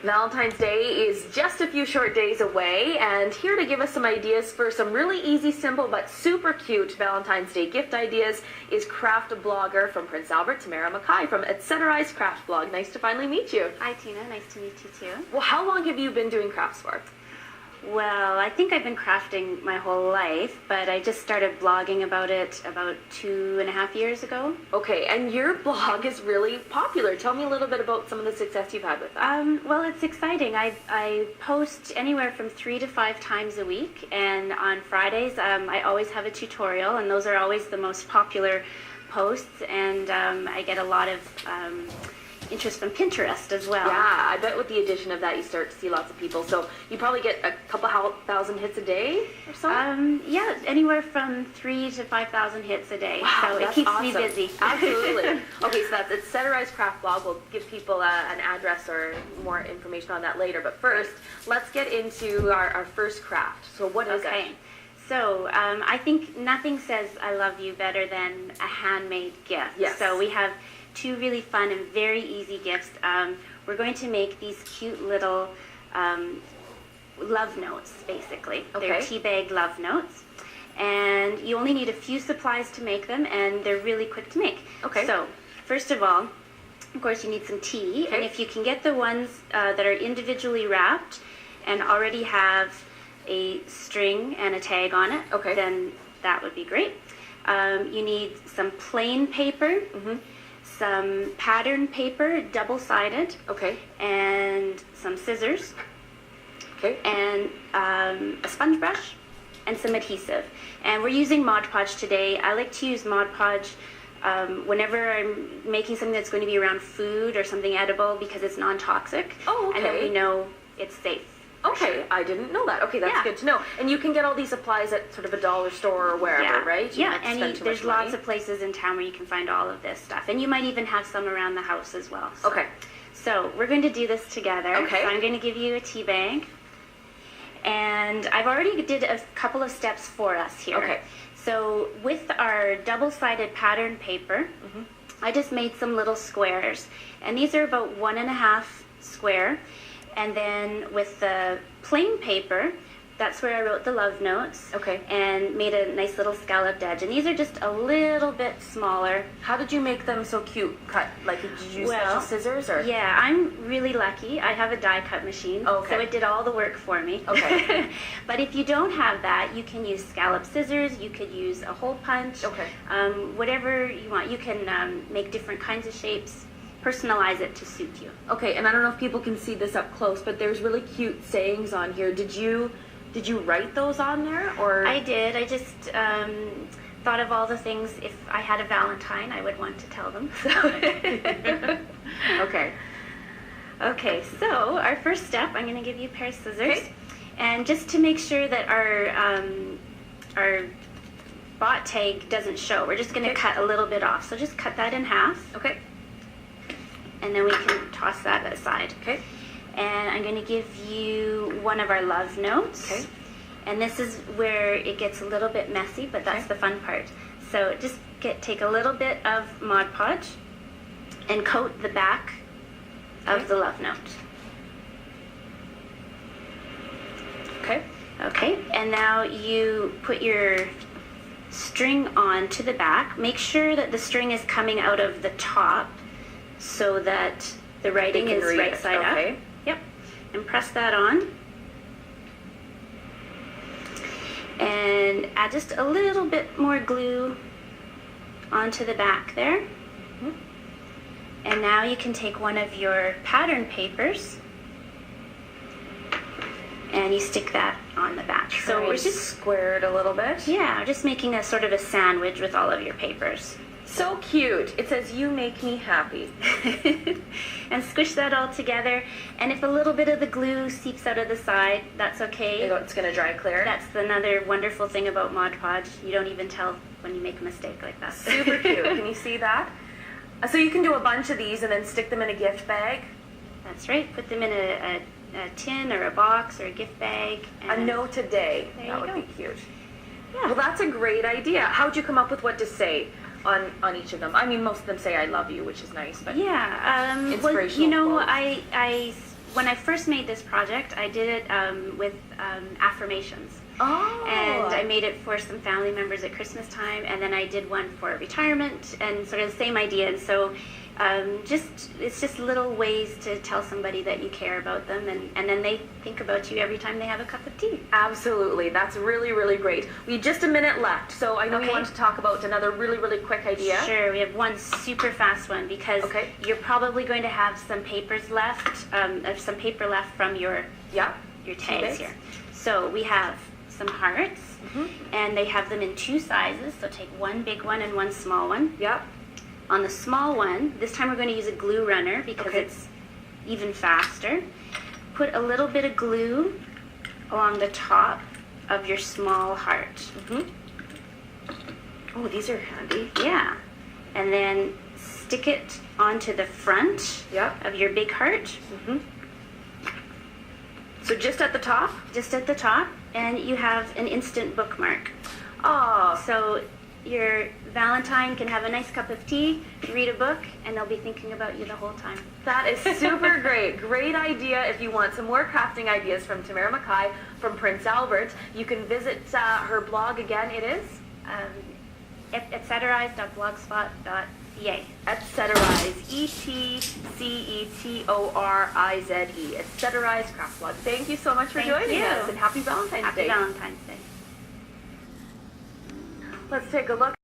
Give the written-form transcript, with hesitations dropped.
Valentine's Day is just a few short days away, and here to give us some ideas for some really easy, simple, but super cute Valentine's Day gift ideas is craft blogger from Prince Albert, Tamara Mackay from Etcetera's Craft Blog. Nice to finally meet you. Hi, Tina. Nice to meet you, too. Well, how long have you been doing crafts for? Well, I think I've been crafting my whole life, but I just started blogging about it about 2.5 years ago. Okay, and your blog is really popular. Tell me a little bit about some of the success you've had with that. Well, it's exciting. I post anywhere from 3 to 5 times a week, and on Fridays I always have a tutorial, and those are always the most popular posts, and I get a lot of interest from Pinterest as well. Yeah, I bet with the addition of that you start to see lots of people. So you probably get a couple thousand hits a day or so? Yeah, anywhere from 3,000 to 5,000 hits a day. Wow, so it keeps me busy. Absolutely. Okay, so that's Etcetera's Craft Blog. We'll give people an address or more information on that later. But first, let's get into our first craft. So what is it? So I think nothing says I love you better than a handmade gift. Yes. So we have 2 really fun and very easy gifts. We're going to make these cute little love notes, basically. Okay. They're tea bag love notes. And you only need a few supplies to make them, and they're really quick to make. Okay. So, first of all, of course, you need some tea. Okay. And if you can get the ones that are individually wrapped and already have a string and a tag on it, okay, then that would be great. You need some plain paper, some pattern paper, double-sided, okay, and some scissors, okay, and a sponge brush, and some adhesive. And we're using Mod Podge today. I like to use Mod Podge whenever I'm making something that's going to be around food or something edible because it's non-toxic. Oh, okay. And then we know it's safe. Okay, sure. I didn't know that. Okay, that's good to know. And you can get all these supplies at sort of a dollar store or wherever, right? You and there's lots of places in town where you can find all of this stuff. And you might even have some around the house as well. So. Okay. So we're going to do this together. Okay. So I'm going to give you a tea bag. And I've already did a couple of steps for us here. Okay. So with our double-sided pattern paper, I just made some little squares. And these are about 1.5 square. And then with the plain paper, that's where I wrote the love notes. Okay. And made a nice little scalloped edge. And these are just a little bit smaller. How did you make them so cute? Cut, like, did you use special scissors or? Yeah, I'm really lucky. I have a die cut machine. Okay. So it did all the work for me. Okay. But if you don't have that, you can use scallop scissors. You could use a hole punch. Okay. Whatever you want. You can make different kinds of shapes. Personalize it to suit you. Okay, and I don't know if people can see this up close, but there's really cute sayings on here. Did you write those on there, or? I did. I just thought of all the things if I had a Valentine I would want to tell them. So. Okay. Okay, so our first step, I'm going to give you a pair of scissors. Okay. And just to make sure that our bot tag doesn't show, we're just going to cut a little bit off. So just cut that in half. Okay. And then we can toss that aside. Okay. And I'm going to give you one of our love notes. Okay. And this is where it gets a little bit messy, but that's the fun part. So just take a little bit of Mod Podge and coat the back of the love note. Okay. Okay. And now you put your string on to the back. Make sure that the string is coming out of the top so that the writing is right side up. Yep. And press that on. And add just a little bit more glue onto the back there. And now you can take one of your pattern papers and you stick that on the back. So we're just squared a little bit. Yeah, just making a sort of a sandwich with all of your papers. So cute. It says, "You make me happy." And squish that all together. And if a little bit of the glue seeps out of the side, that's okay. It's going to dry clear. That's another wonderful thing about Mod Podge. You don't even tell when you make a mistake like that. Super cute. Can you see that? So you can do a bunch of these and then stick them in a gift bag? That's right. Put them in a tin or a box or a gift bag. A note a day. That would be cute. Yeah. Well, that's a great idea. How'd you come up with what to say on each of them? I mean, most of them say "I love you," which is nice, but inspirational. Well, I when I first made this project, I did it with affirmations. Oh. And I made it for some family members at Christmas time, and then I did one for retirement, and sort of the same idea. And so it's just little ways to tell somebody that you care about them, and then they think about you every time they have a cup of tea. Absolutely. That's really, really great. We have just a minute left, so I know you Okay. want to talk about another really, really quick idea. Sure, we have one super fast one because Okay. you're probably going to have some papers left, some paper left from your Yeah. tags bags. here. So we have some hearts, and they have them in two sizes. So take one big one and one small one. Yeah. On the small one, this time we're going to use a glue runner because Okay. it's even faster. Put a little bit of glue along the top of your small heart. Oh, these are handy. Yeah. And then stick it onto the front Yeah. of your big heart, So just at the top? just at the top, and you have an instant bookmark. Oh, So your Valentine can have a nice cup of tea, read a book, and they'll be thinking about you the whole time. that is super great. Great idea. If you want some more crafting ideas from Tamara Mackay from Prince Albert, you can visit her blog again. It is etceterize.blogspot.ca. Etceterize, ETCETORIZE, Etceterize Craft Blog. Thank you so much for Thank joining you. us, and happy Valentine's Happy Day. Valentine's Day. Let's take a look.